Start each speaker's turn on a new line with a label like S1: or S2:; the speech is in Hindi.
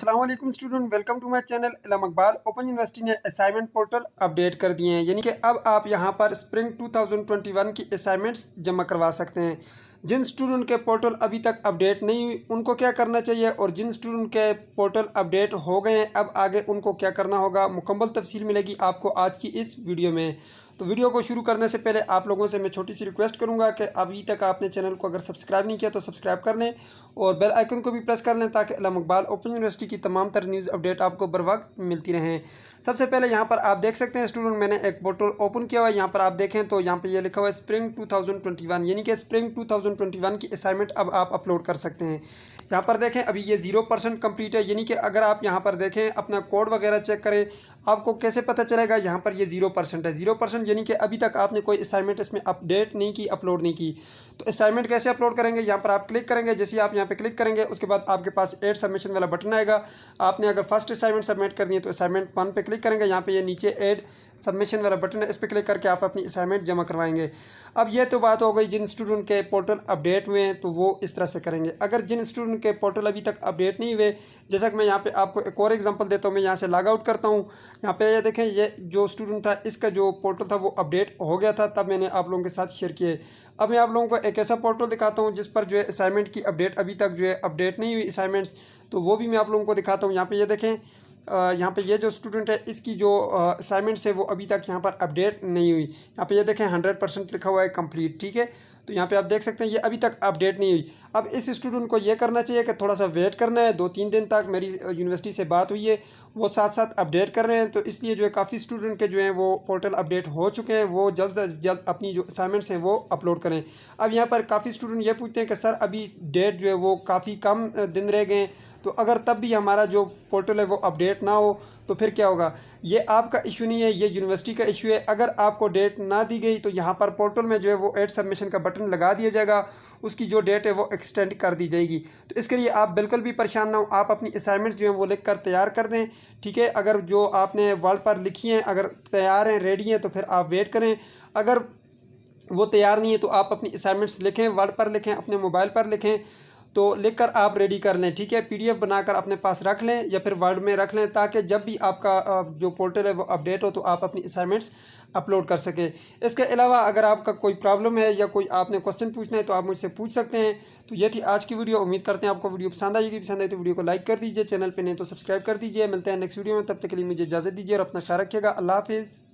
S1: अस्सलाम वालेकुम student, welcome to my channel Ilm Iqbal. Open university ने असाइनमेंट पोर्टल अपडेट कर दिए हैं, यानी कि अब आप यहां पर स्प्रिंग 2021 की असाइनमेंट्स जमा करवा सकते हैं। जिन स्टूडेंट के पोर्टल अभी तक अपडेट नहीं हुई उनको क्या करना चाहिए, और जिन स्टूडेंट के पोर्टल अपडेट हो गए हैं अब आगे उनको क्या करना होगा, मुकम्मल तफसील मिलेगी आपको आज की इस वीडियो में। तो वीडियो को शुरू करने से पहले आप लोगों से मैं छोटी सी रिक्वेस्ट करूंगा कि अभी तक आपने चैनल को अगर सब्सक्राइब नहीं किया तो सब्सक्राइब कर लें और बेल आइकन को भी प्रेस कर लें ताकि इल्म इकबाल ओपन यूनिवर्सिटी की तमाम तर न्यूज़ अपडेट आपको बर वक्त मिलती रहें। सबसे पहले यहाँ पर आप देख सकते हैं स्टूडेंट, मैंने एक पोर्टल ओपन किया हुआ है। यहाँ पर आप देखें तो यहाँ पर यह लिखा हुआ है स्प्रिंग 2021, यानी कि स्प्रिंग 2021 की असाइनमेंट अब आप अपलोड कर सकते हैं। यहाँ पर देखें अभी ये 0% कंप्लीट है, यानी कि अगर आप यहाँ पर देखें अपना कोड वगैरह चेक करें आपको कैसे पता चलेगा। यहाँ पर ये 0% है, 0% यानी कि अभी तक आपने कोई असाइनमेंट इसमें अपडेट नहीं की, अपलोड नहीं की। तो असाइनमेंट कैसे अपलोड करेंगे, यहाँ पर आप क्लिक करेंगे। जैसे आप यहाँ पे क्लिक करेंगे उसके बाद आपके पास ऐड सबमिशन वाला बटन आएगा। आपने अगर फर्स्ट असाइनमेंट सबमिट करनी है तो असाइनमेंट 1 पे क्लिक करेंगे। यहाँ पे ये नीचे ऐड सबमिशन वाला बटन है, इस पर क्लिक करके आप अपनी असाइनमेंट जमा करवाएंगे। अब ये तो बात हो गई जिन स्टूडेंट के पोर्टल अपडेट हुए हैं तो वो इस तरह से करेंगे। अगर जिन स्टूडेंट के पोर्टल अभी तक अपडेट नहीं हुए, जैसा कि मैं यहाँ पे आपको एक और एग्जांपल देता हूँ, मैं यहाँ से लॉग आउट करता हूँ। यहाँ पे ये देखें ये जो स्टूडेंट था इसका जो पोर्टल था वो अपडेट हो गया था, तब मैंने आप लोगों के साथ शेयर किए। अब मैं आप लोगों को एक ऐसा पोर्टल दिखाता हूँ जिस पर जो है असाइनमेंट की अपडेट अभी तक जो है अपडेट नहीं हुई असाइनमेंट्स, तो वो भी मैं आप लोगों को दिखाता हूँ। यहाँ पे ये देखें यहाँ पे ये जो स्टूडेंट है इसकी जो असाइनमेंट्स है वो अभी तक यहाँ पर अपडेट नहीं हुई। यहाँ पे ये देखें 100% लिखा हुआ है कंप्लीट, ठीक है। तो यहाँ पे आप देख सकते हैं ये अभी तक अपडेट नहीं हुई। अब इस स्टूडेंट को ये करना चाहिए कि थोड़ा सा वेट करना है, 2-3 दिन तक। मेरी यूनिवर्सिटी से बात हुई है, वो साथ साथ अपडेट कर रहे हैं, तो इसलिए जो है काफ़ी स्टूडेंट के जो हैं वो पोर्टल अपडेट हो चुके हैं, वो जल्द से जल्द अपनी जो असाइनमेंट्स हैं वो अपलोड करें। अब यहाँ पर काफ़ी स्टूडेंट ये पूछते हैं कि सर अभी डेट जो है वो काफ़ी कम दिन रह गए हैं, तो अगर तब भी हमारा जो पोर्टल है वो अपडेट ना हो तो फिर क्या होगा। ये आपका इशू नहीं है, ये यूनिवर्सिटी का इशू है। अगर आपको डेट ना दी गई तो यहाँ पर पोर्टल में जो है वो ऐड सबमिशन का बटन लगा दिया जाएगा, उसकी जो डेट है वो एक्सटेंड कर दी जाएगी। तो इसके लिए आप बिल्कुल भी परेशान ना हो, आप अपनी असाइनमेंट जो है वो लिख कर तैयार कर दें, ठीक है। अगर जो आपने वर्ड पर लिखी हैं अगर तैयार हैं, रेडी हैं, तो फिर आप वेट करें। अगर वो तैयार नहीं है तो आप अपनी असाइनमेंट्स लिखें, वर्ड पर लिखें, अपने मोबाइल पर लिखें, तो लिखकर आप रेडी कर लें, ठीक है। पीडीएफ बनाकर अपने पास रख लें या फिर वर्ड में रख लें, ताकि जब भी आपका जो पोर्टल है वो अपडेट हो तो आप अपनी असाइनमेंट्स अपलोड कर सकें। इसके अलावा अगर आपका कोई प्रॉब्लम है या कोई आपने क्वेश्चन पूछना है तो आप मुझसे पूछ सकते हैं। तो ये थी आज की वीडियो, उम्मीद करते हैं आपको वीडियो पसंद आएगी। पसंद आए तो वीडियो को लाइक कर दीजिए, चैनल पर नहीं तो सब्सक्राइब कर दीजिए। मिलते हैं नेक्स्ट वीडियो में, तब तक के लिए मुझे इजाज़त दीजिए और अपना ख्याल रखिएगा। अल्लाह हाफिज़।